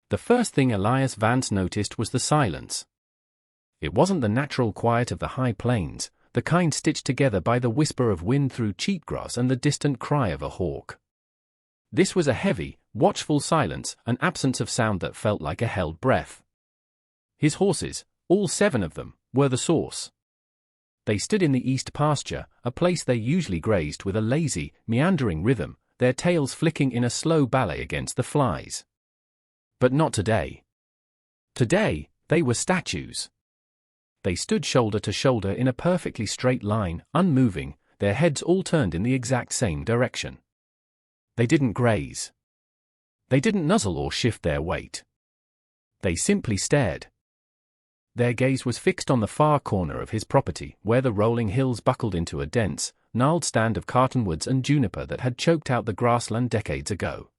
The first thing Elias Vance noticed was the silence. It wasn't the natural quiet of the high plains, the kind stitched together by the whisper of wind through cheatgrass and the distant cry of a hawk. This was a heavy, watchful silence, an absence of sound that felt like a held breath. His horses, all 7 of them, were the source. They stood in the east pasture, a place they usually grazed with a lazy, meandering rhythm, their tails flicking in a slow ballet against the flies. But not today. Today, they were statues. They stood shoulder to shoulder in a perfectly straight line, unmoving, their heads all turned in the exact same direction. They didn't graze. They didn't nuzzle or shift their weight. They simply stared. Their gaze was fixed on the far corner of his property, where the rolling hills buckled into a dense, gnarled stand of cottonwoods and juniper that had choked out the grassland decades ago.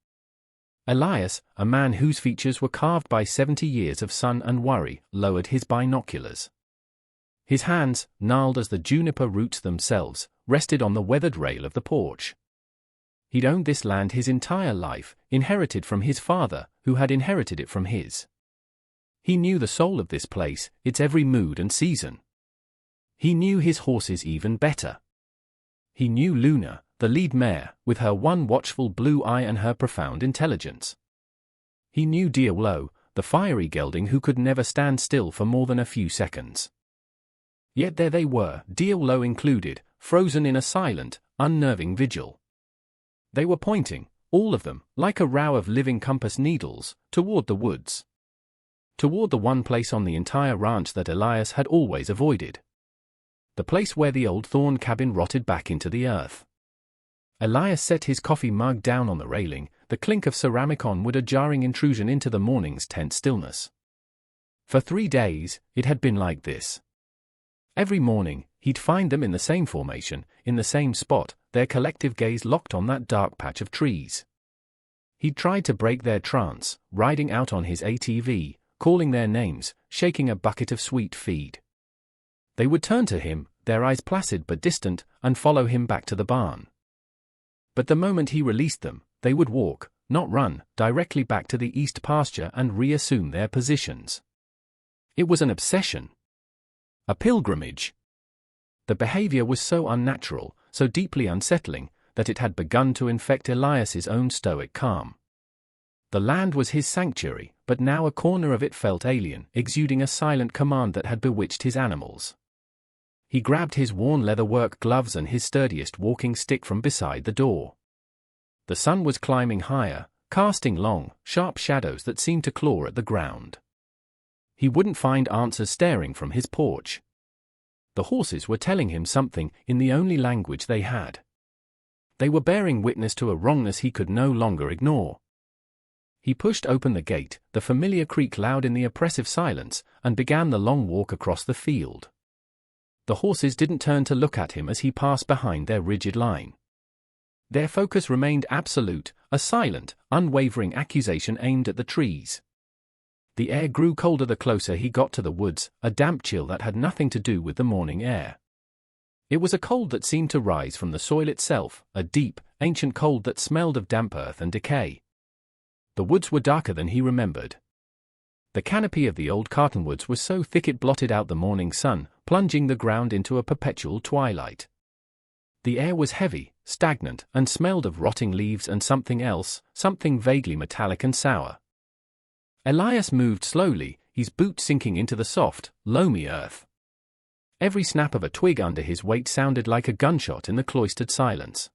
Elias, a man whose features were carved by 70 years of sun and worry, lowered his binoculars. His hands, gnarled as the juniper roots themselves, rested on the weathered rail of the porch. He'd owned this land his entire life, inherited from his father, who had inherited it from his. He knew the soul of this place, its every mood and season. He knew his horses even better. He knew Luna, the lead mare, with her one watchful blue eye and her profound intelligence. He knew Diawlo, the fiery gelding who could never stand still for more than a few seconds. Yet there they were, Diawlo included, frozen in a silent, unnerving vigil. They were pointing, all of them, like a row of living compass needles, toward the woods. Toward the one place on the entire ranch that Elias had always avoided. The place where the old thorn cabin rotted back into the earth. Elias set his coffee mug down on the railing, the clink of ceramic on wood a jarring intrusion into the morning's tense stillness. For 3 days, it had been like this. Every morning, he'd find them in the same formation, in the same spot, their collective gaze locked on that dark patch of trees. He'd tried to break their trance, riding out on his ATV, calling their names, shaking a bucket of sweet feed. They would turn to him, their eyes placid but distant, and follow him back to the barn. But the moment he released them, they would walk, not run, directly back to the east pasture and reassume their positions. It was an obsession. A pilgrimage. The behavior was so unnatural, so deeply unsettling, that it had begun to infect Elias's own stoic calm. The land was his sanctuary, but now a corner of it felt alien, exuding a silent command that had bewitched his animals. He grabbed his worn leatherwork gloves and his sturdiest walking stick from beside the door. The sun was climbing higher, casting long, sharp shadows that seemed to claw at the ground. He wouldn't find answers staring from his porch. The horses were telling him something in the only language they had. They were bearing witness to a wrongness he could no longer ignore. He pushed open the gate, the familiar creak loud in the oppressive silence, and began the long walk across the field. The horses didn't turn to look at him as he passed behind their rigid line. Their focus remained absolute, a silent, unwavering accusation aimed at the trees. The air grew colder the closer he got to the woods, a damp chill that had nothing to do with the morning air. It was a cold that seemed to rise from the soil itself, a deep, ancient cold that smelled of damp earth and decay. The woods were darker than he remembered. The canopy of the old cottonwoods was so thick it blotted out the morning sun, plunging the ground into a perpetual twilight. The air was heavy, stagnant, and smelled of rotting leaves and something else, something vaguely metallic and sour. Elias moved slowly, his boots sinking into the soft, loamy earth. Every snap of a twig under his weight sounded like a gunshot in the cloistered silence.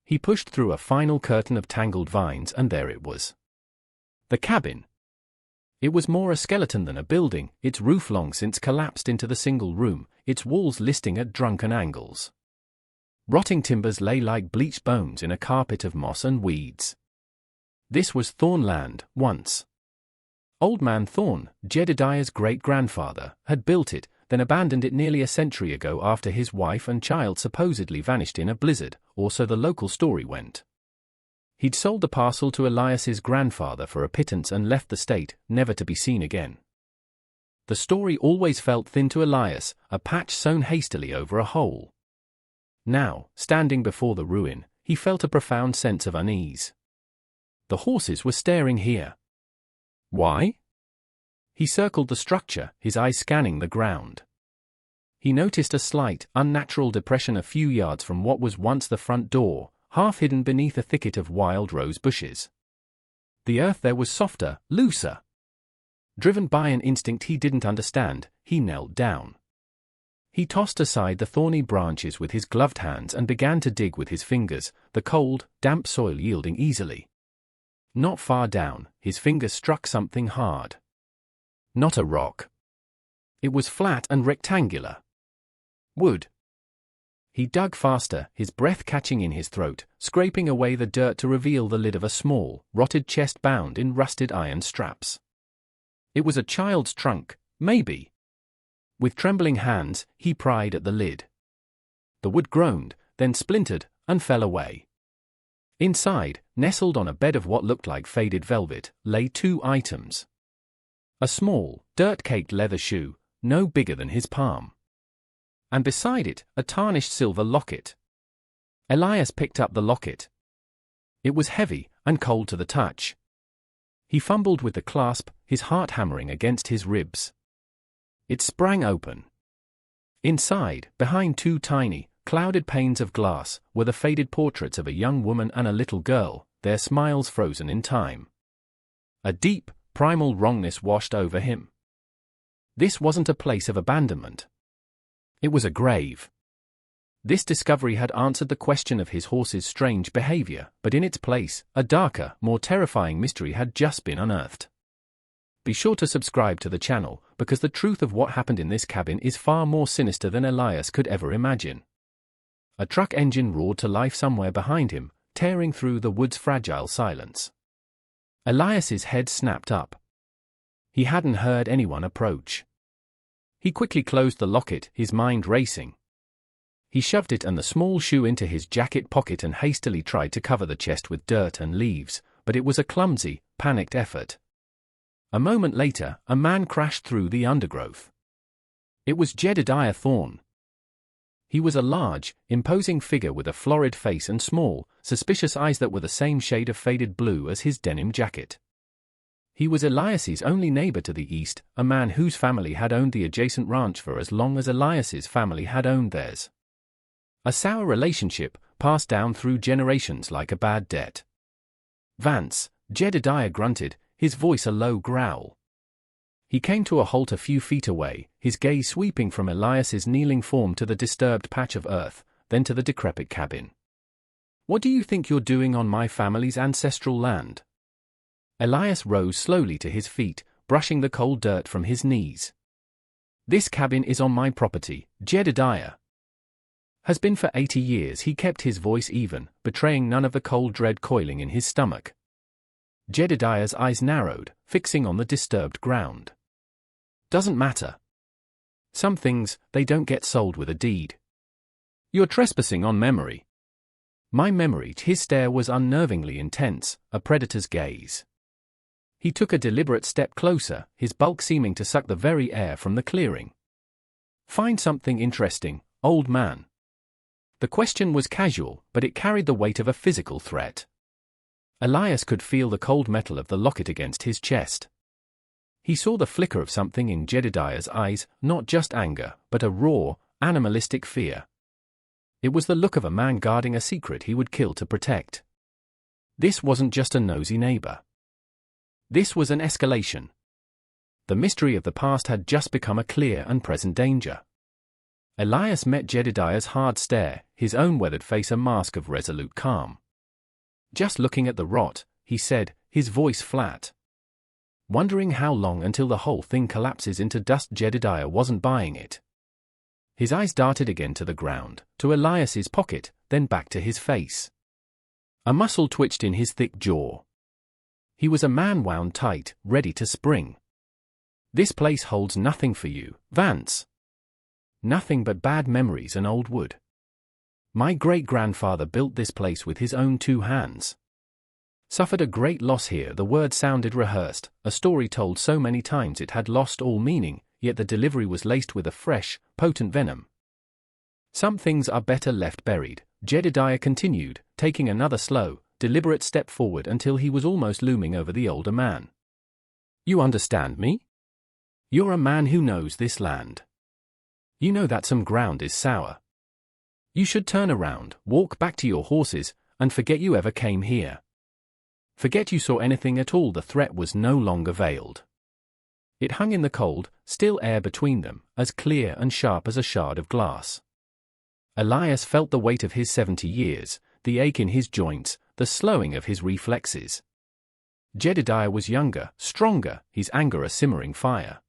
He pushed through a final curtain of tangled vines and there it was. The cabin. It was more a skeleton than a building, its roof long since collapsed into the single room, its walls listing at drunken angles. Rotting timbers lay like bleached bones in a carpet of moss and weeds. This was Thornland, once. Old Man Thorn, Jedediah's great-grandfather, had built it, then abandoned it nearly a century ago after his wife and child supposedly vanished in a blizzard, or so the local story went. He'd sold the parcel to Elias's grandfather for a pittance and left the state, never to be seen again. The story always felt thin to Elias, a patch sewn hastily over a hole. Now, standing before the ruin, he felt a profound sense of unease. The horses were staring here. Why? He circled the structure, his eyes scanning the ground. He noticed a slight, unnatural depression a few yards from what was once the front door, half hidden beneath a thicket of wild rose bushes. The earth there was softer, looser. Driven by an instinct he didn't understand, he knelt down. He tossed aside the thorny branches with his gloved hands and began to dig with his fingers, the cold, damp soil yielding easily. Not far down, his fingers struck something hard. Not a rock. It was flat and rectangular. Wood. He dug faster, his breath catching in his throat, scraping away the dirt to reveal the lid of a small, rotted chest bound in rusted iron straps. It was a child's trunk, maybe. With trembling hands, he pried at the lid. The wood groaned, then splintered, and fell away. Inside, nestled on a bed of what looked like faded velvet, lay two items. A small, dirt-caked leather shoe, no bigger than his palm. And beside it, a tarnished silver locket. Elias picked up the locket. It was heavy, and cold to the touch. He fumbled with the clasp, his heart hammering against his ribs. It sprang open. Inside, behind two tiny, clouded panes of glass, were the faded portraits of a young woman and a little girl, their smiles frozen in time. A deep, primal wrongness washed over him. This wasn't a place of abandonment. It was a grave. This discovery had answered the question of his horse's strange behavior, but in its place, a darker, more terrifying mystery had just been unearthed. Be sure to subscribe to the channel, because the truth of what happened in this cabin is far more sinister than Elias could ever imagine. A truck engine roared to life somewhere behind him, tearing through the wood's fragile silence. Elias's head snapped up. He hadn't heard anyone approach. He quickly closed the locket, his mind racing. He shoved it and the small shoe into his jacket pocket and hastily tried to cover the chest with dirt and leaves, but it was a clumsy, panicked effort. A moment later, a man crashed through the undergrowth. It was Jedediah Thorne. He was a large, imposing figure with a florid face and small, suspicious eyes that were the same shade of faded blue as his denim jacket. He was Elias's only neighbor to the east, a man whose family had owned the adjacent ranch for as long as Elias's family had owned theirs. A sour relationship, passed down through generations like a bad debt. "Vance," Jedediah grunted, his voice a low growl. He came to a halt a few feet away, his gaze sweeping from Elias's kneeling form to the disturbed patch of earth, then to the decrepit cabin. "What do you think you're doing on my family's ancestral land?" Elias rose slowly to his feet, brushing the cold dirt from his knees. "This cabin is on my property, Jedediah. Has been for 80 years." He kept his voice even, betraying none of the cold dread coiling in his stomach. Jedediah's eyes narrowed, fixing on the disturbed ground. "Doesn't matter. Some things, they don't get sold with a deed. You're trespassing on memory." "My memory." His stare was unnervingly intense, a predator's gaze. He took a deliberate step closer, his bulk seeming to suck the very air from the clearing. "Find something interesting, old man." The question was casual, but it carried the weight of a physical threat. Elias could feel the cold metal of the locket against his chest. He saw the flicker of something in Jedediah's eyes, not just anger, but a raw, animalistic fear. It was the look of a man guarding a secret he would kill to protect. This wasn't just a nosy neighbor. This was an escalation. The mystery of the past had just become a clear and present danger. Elias met Jedediah's hard stare, his own weathered face a mask of resolute calm. "Just looking at the rot," he said, his voice flat. Wondering how long until the whole thing collapses into dust. Jedediah wasn't buying it. His eyes darted again to the ground, to Elias's pocket, then back to his face. A muscle twitched in his thick jaw. He was a man wound tight, ready to spring. "This place holds nothing for you, Vance. Nothing but bad memories and old wood. My great-grandfather built this place with his own two hands. Suffered a great loss here." The word sounded rehearsed, a story told so many times it had lost all meaning, yet the delivery was laced with a fresh, potent venom. "Some things are better left buried," Jedediah continued, taking another slow, deliberate step forward until he was almost looming over the older man. You understand me? You're a man who knows this land. You know that some ground is sour. You should turn around, walk back to your horses, and forget you ever came here. Forget you saw anything at all. The threat was no longer veiled. It hung in the cold, still air between them, as clear and sharp as a shard of glass. Elias felt the weight of his 70 years, the ache in his joints, the slowing of his reflexes. Jedediah was younger, stronger, his anger a simmering fire.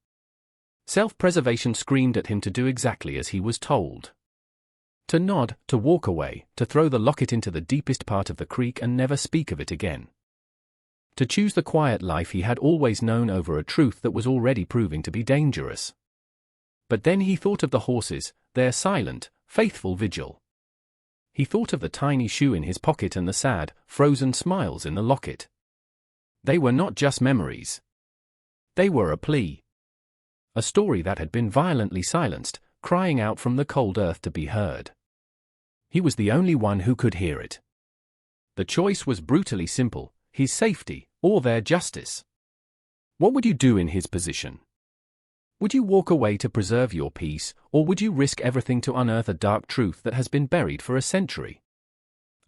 Self-preservation screamed at him to do exactly as he was told. To nod, to walk away, to throw the locket into the deepest part of the creek and never speak of it again. To choose the quiet life he had always known over a truth that was already proving to be dangerous. But then he thought of the horses, their silent, faithful vigil. He thought of the tiny shoe in his pocket and the sad, frozen smiles in the locket. They were not just memories. They were a plea. A story that had been violently silenced, crying out from the cold earth to be heard. He was the only one who could hear it. The choice was brutally simple: his safety, or their justice. What would you do in his position? Would you walk away to preserve your peace, or would you risk everything to unearth a dark truth that has been buried for a century?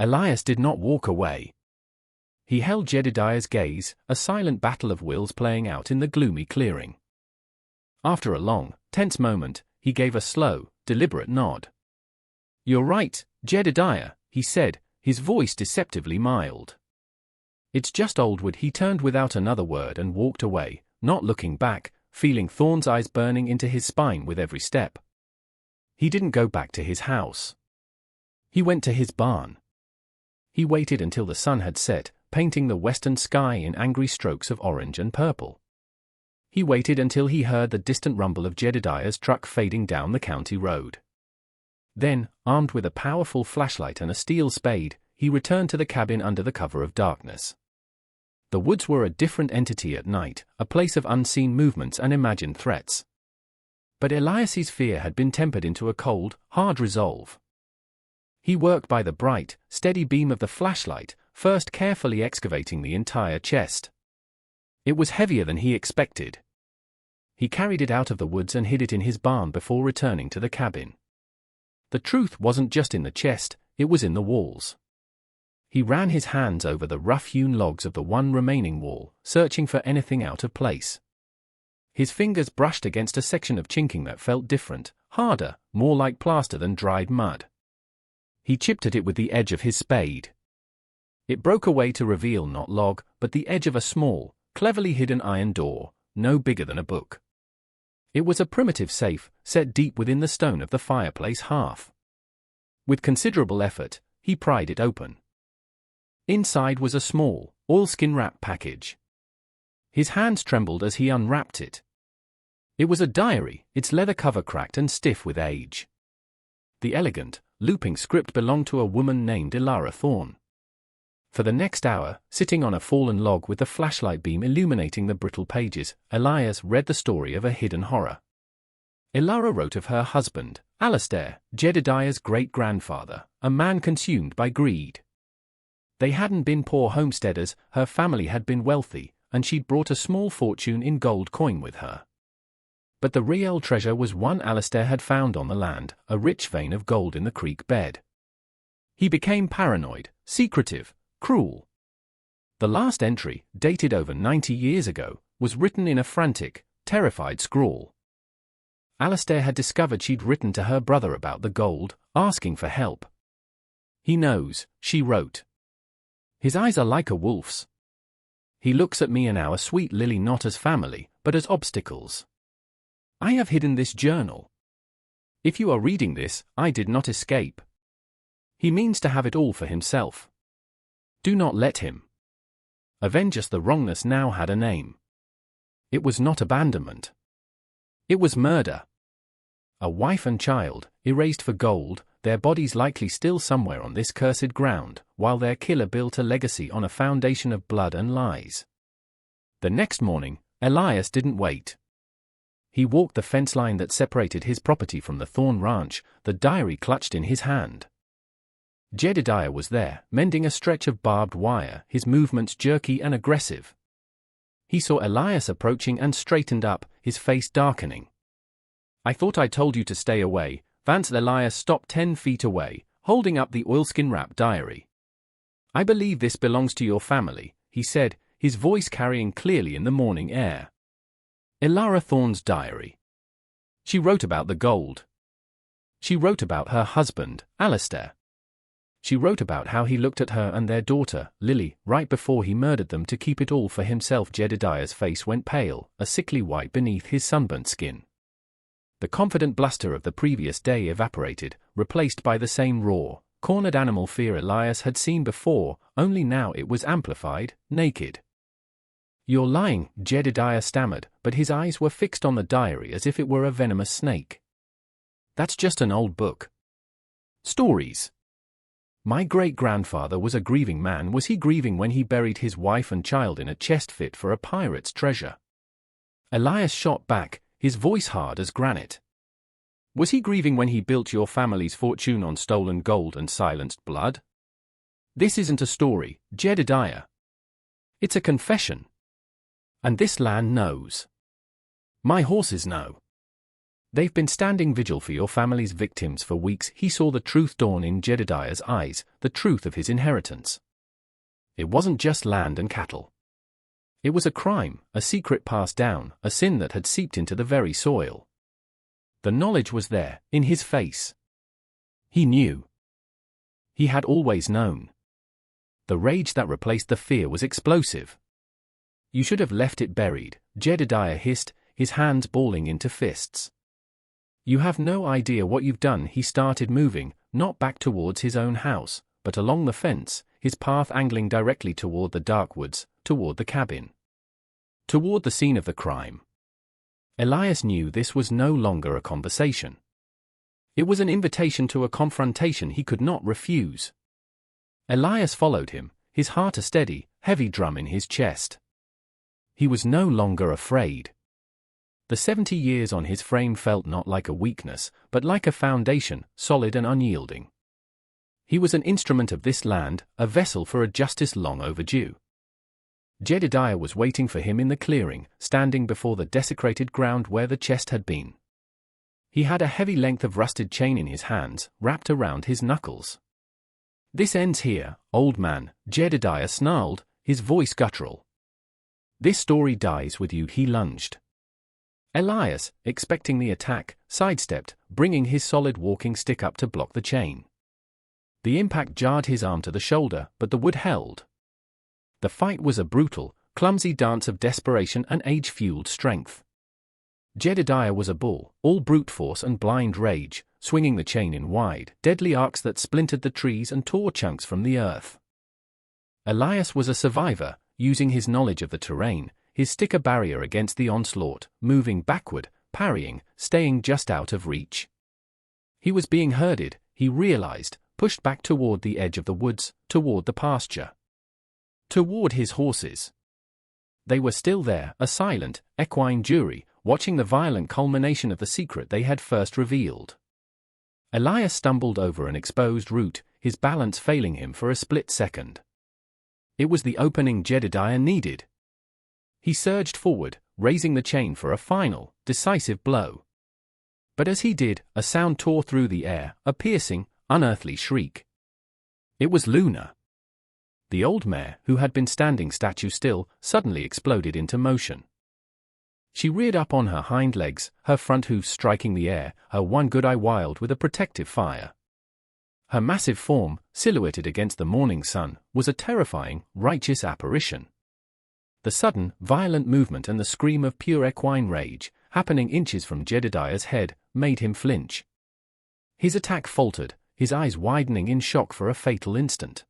Elias did not walk away. He held Jedediah's gaze, a silent battle of wills playing out in the gloomy clearing. After a long, tense moment, he gave a slow, deliberate nod. "You're right, Jedediah," he said, his voice deceptively mild. "It's just old wood." He turned without another word and walked away, not looking back, feeling Thorn's eyes burning into his spine with every step. He didn't go back to his house. He went to his barn. He waited until the sun had set, painting the western sky in angry strokes of orange and purple. He waited until he heard the distant rumble of Jedediah's truck fading down the county road. Then, armed with a powerful flashlight and a steel spade, he returned to the cabin under the cover of darkness. The woods were a different entity at night, a place of unseen movements and imagined threats. But Elias's fear had been tempered into a cold, hard resolve. He worked by the bright, steady beam of the flashlight, first carefully excavating the entire chest. It was heavier than he expected. He carried it out of the woods and hid it in his barn before returning to the cabin. The truth wasn't just in the chest, it was in the walls. He ran his hands over the rough-hewn logs of the one remaining wall, searching for anything out of place. His fingers brushed against a section of chinking that felt different, harder, more like plaster than dried mud. He chipped at it with the edge of his spade. It broke away to reveal not log, but the edge of a small, cleverly hidden iron door, no bigger than a book. It was a primitive safe, set deep within the stone of the fireplace hearth. With considerable effort, he pried it open. Inside was a small, oilskin-wrapped package. His hands trembled as he unwrapped it. It was a diary, its leather cover cracked and stiff with age. The elegant, looping script belonged to a woman named Elara Thorn. For the next hour, sitting on a fallen log with the flashlight beam illuminating the brittle pages, Elias read the story of a hidden horror. Elara wrote of her husband, Alastair, Jedediah's great-grandfather, a man consumed by greed. They hadn't been poor homesteaders, her family had been wealthy, and she'd brought a small fortune in gold coin with her. But the real treasure was one Alastair had found on the land, a rich vein of gold in the creek bed. He became paranoid, secretive, cruel. The last entry, dated over 90 years ago, was written in a frantic, terrified scrawl. Alastair had discovered she'd written to her brother about the gold, asking for help. "He knows," she wrote. "His eyes are like a wolf's. He looks at me and our sweet Lily not as family, but as obstacles. I have hidden this journal. If you are reading this, I did not escape. He means to have it all for himself. Do not let him. Avenge us." The wrongness now had a name. It was not abandonment. It was murder. A wife and child, erased for gold, their bodies likely still somewhere on this cursed ground, while their killer built a legacy on a foundation of blood and lies. The next morning, Elias didn't wait. He walked the fence line that separated his property from the Thorn Ranch, the diary clutched in his hand. Jedediah was there, mending a stretch of barbed wire, his movements jerky and aggressive. He saw Elias approaching and straightened up, his face darkening. "I thought I told you to stay away." Elias stopped 10 feet away, holding up the oilskin-wrapped diary. "I believe this belongs to your family," he said, his voice carrying clearly in the morning air. Elara Thorne's diary. She wrote about the gold. She wrote about her husband, Alistair. She wrote about how he looked at her and their daughter, Lily, right before he murdered them to keep it all for himself. Jedediah's face went pale, a sickly white beneath his sunburnt skin. The confident bluster of the previous day evaporated, replaced by the same raw, cornered animal fear Elias had seen before, only now it was amplified, naked. "You're lying," Jedediah stammered, but his eyes were fixed on the diary as if it were a venomous snake. "That's just an old book. Stories. My great-grandfather was a grieving man. Was he grieving when he buried his wife and child in a chest fit for a pirate's treasure?" Elias shot back, his voice hard as granite. "Was he grieving when he built your family's fortune on stolen gold and silenced blood?" "This isn't a story, Jedediah. It's a confession. And this land knows. My horses know. They've been standing vigil for your family's victims for weeks." He saw the truth dawn in Jedediah's eyes, the truth of his inheritance. It wasn't just land and cattle. It was a crime, a secret passed down, a sin that had seeped into the very soil. The knowledge was there, in his face. He knew. He had always known. The rage that replaced the fear was explosive. "You should have left it buried," Jedediah hissed, his hands balling into fists. "You have no idea what you've done." He started moving, not back towards his own house, but along the fence, his path angling directly toward the dark woods, toward the cabin. Toward the scene of the crime. Elias knew this was no longer a conversation. It was an invitation to a confrontation he could not refuse. Elias followed him, his heart a steady, heavy drum in his chest. He was no longer afraid. The 70 years on his frame felt not like a weakness, but like a foundation, solid and unyielding. He was an instrument of this land, a vessel for a justice long overdue. Jedediah was waiting for him in the clearing, standing before the desecrated ground where the chest had been. He had a heavy length of rusted chain in his hands, wrapped around his knuckles. "This ends here, old man," Jedediah snarled, his voice guttural. "This story dies with you." He lunged. Elias, expecting the attack, sidestepped, bringing his solid walking stick up to block the chain. The impact jarred his arm to the shoulder, but the wood held. The fight was a brutal, clumsy dance of desperation and age-fueled strength. Jedediah was a bull, all brute force and blind rage, swinging the chain in wide, deadly arcs that splintered the trees and tore chunks from the earth. Elias was a survivor, using his knowledge of the terrain, his stick a barrier against the onslaught, moving backward, parrying, staying just out of reach. He was being herded, he realized, pushed back toward the edge of the woods, toward the pasture. Toward his horses. They were still there, a silent, equine jury, watching the violent culmination of the secret they had first revealed. Elias stumbled over an exposed root, his balance failing him for a split second. It was the opening Jedediah needed. He surged forward, raising the chain for a final, decisive blow. But as he did, a sound tore through the air, a piercing, unearthly shriek. It was Luna. The old mare, who had been standing statue still, suddenly exploded into motion. She reared up on her hind legs, her front hoofs striking the air, her one good eye wild with a protective fire. Her massive form, silhouetted against the morning sun, was a terrifying, righteous apparition. The sudden, violent movement and the scream of pure equine rage, happening inches from Jedediah's head, made him flinch. His attack faltered, his eyes widening in shock for a fatal instant.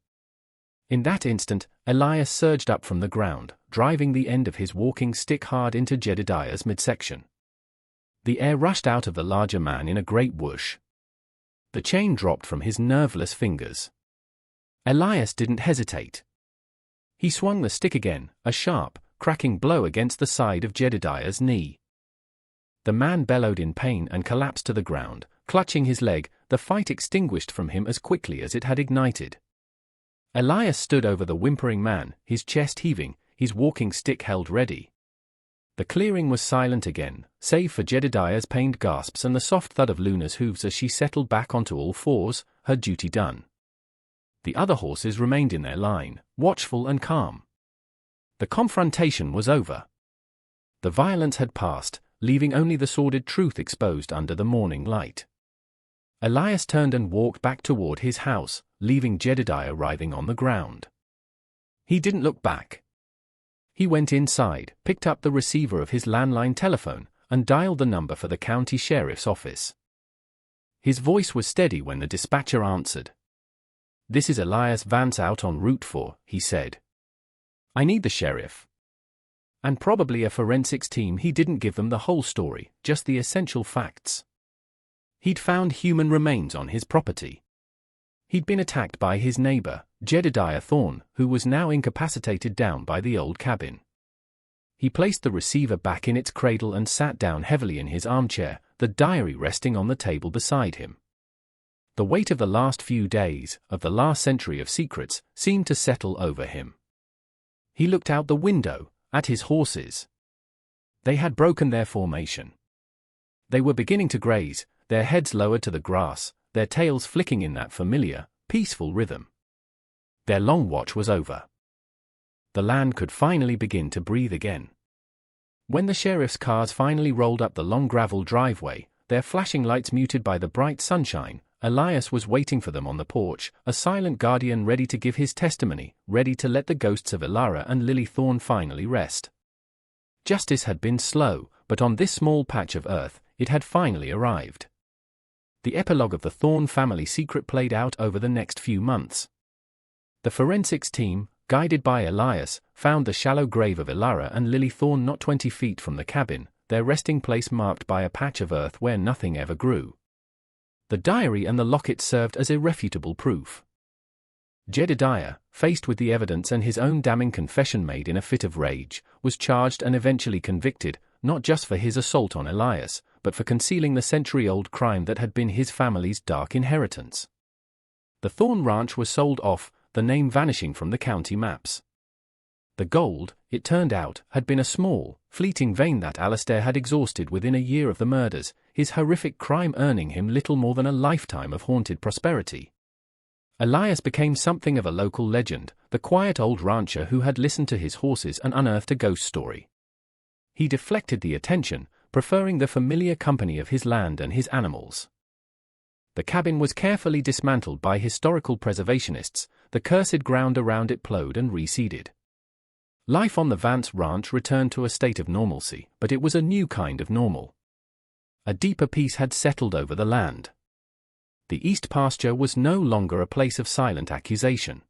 In that instant, Elias surged up from the ground, driving the end of his walking stick hard into Jedediah's midsection. The air rushed out of the larger man in a great whoosh. The chain dropped from his nerveless fingers. Elias didn't hesitate. He swung the stick again, a sharp, cracking blow against the side of Jedediah's knee. The man bellowed in pain and collapsed to the ground, clutching his leg, the fight extinguished from him as quickly as it had ignited. Elias stood over the whimpering man, his chest heaving, his walking stick held ready. The clearing was silent again, save for Jedediah's pained gasps and the soft thud of Luna's hooves as she settled back onto all fours, her duty done. The other horses remained in their line, watchful and calm. The confrontation was over. The violence had passed, leaving only the sordid truth exposed under the morning light. Elias turned and walked back toward his house, leaving Jedediah writhing on the ground. He didn't look back. He went inside, picked up the receiver of his landline telephone, and dialed the number for the county sheriff's office. His voice was steady when the dispatcher answered. "This is Elias Vance out on Route 4, he said. "I need the sheriff." And probably a forensics team. He didn't give them the whole story, just the essential facts. He'd found human remains on his property. He'd been attacked by his neighbor, Jedediah Thorne, who was now incapacitated down by the old cabin. He placed the receiver back in its cradle and sat down heavily in his armchair, the diary resting on the table beside him. The weight of the last few days, of the last century of secrets, seemed to settle over him. He looked out the window, at his horses. They had broken their formation. They were beginning to graze, their heads lowered to the grass, their tails flicking in that familiar, peaceful rhythm. Their long watch was over. The land could finally begin to breathe again. When the sheriff's cars finally rolled up the long gravel driveway, their flashing lights muted by the bright sunshine, Elias was waiting for them on the porch, a silent guardian ready to give his testimony, ready to let the ghosts of Elara and Lily Thorne finally rest. Justice had been slow, but on this small patch of earth, it had finally arrived. The epilogue of the Thorne family secret played out over the next few months. The forensics team, guided by Elias, found the shallow grave of Elara and Lily Thorne not 20 feet from the cabin, their resting place marked by a patch of earth where nothing ever grew. The diary and the locket served as irrefutable proof. Jedediah, faced with the evidence and his own damning confession made in a fit of rage, was charged and eventually convicted, not just for his assault on Elias, but for concealing the century-old crime that had been his family's dark inheritance. The Thorne Ranch was sold off, the name vanishing from the county maps. The gold, it turned out, had been a small, fleeting vein that Alastair had exhausted within a year of the murders, his horrific crime earning him little more than a lifetime of haunted prosperity. Elias became something of a local legend, the quiet old rancher who had listened to his horses and unearthed a ghost story. He deflected the attention, preferring the familiar company of his land and his animals. The cabin was carefully dismantled by historical preservationists, the cursed ground around it plowed and reseeded. Life on the Vance ranch returned to a state of normalcy, but it was a new kind of normal. A deeper peace had settled over the land. The east pasture was no longer a place of silent accusation.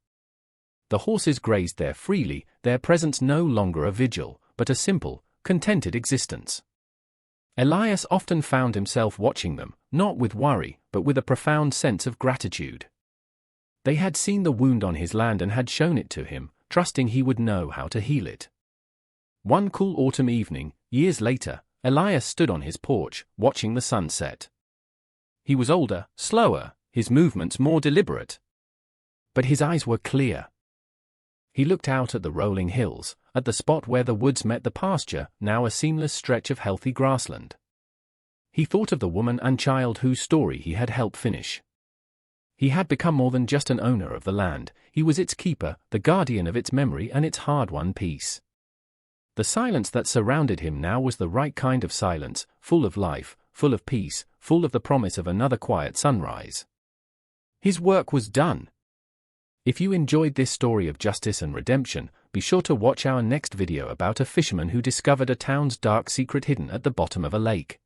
The horses grazed there freely, their presence no longer a vigil, but a simple, contented existence. Elias often found himself watching them, not with worry, but with a profound sense of gratitude. They had seen the wound on his land and had shown it to him, trusting he would know how to heal it. One cool autumn evening, years later, Elias stood on his porch, watching the sunset. He was older, slower, his movements more deliberate. But his eyes were clear. He looked out at the rolling hills, at the spot where the woods met the pasture, now a seamless stretch of healthy grassland. He thought of the woman and child whose story he had helped finish. He had become more than just an owner of the land, he was its keeper, the guardian of its memory and its hard-won peace. The silence that surrounded him now was the right kind of silence, full of life, full of peace, full of the promise of another quiet sunrise. His work was done. If you enjoyed this story of justice and redemption, be sure to watch our next video about a fisherman who discovered a town's dark secret hidden at the bottom of a lake.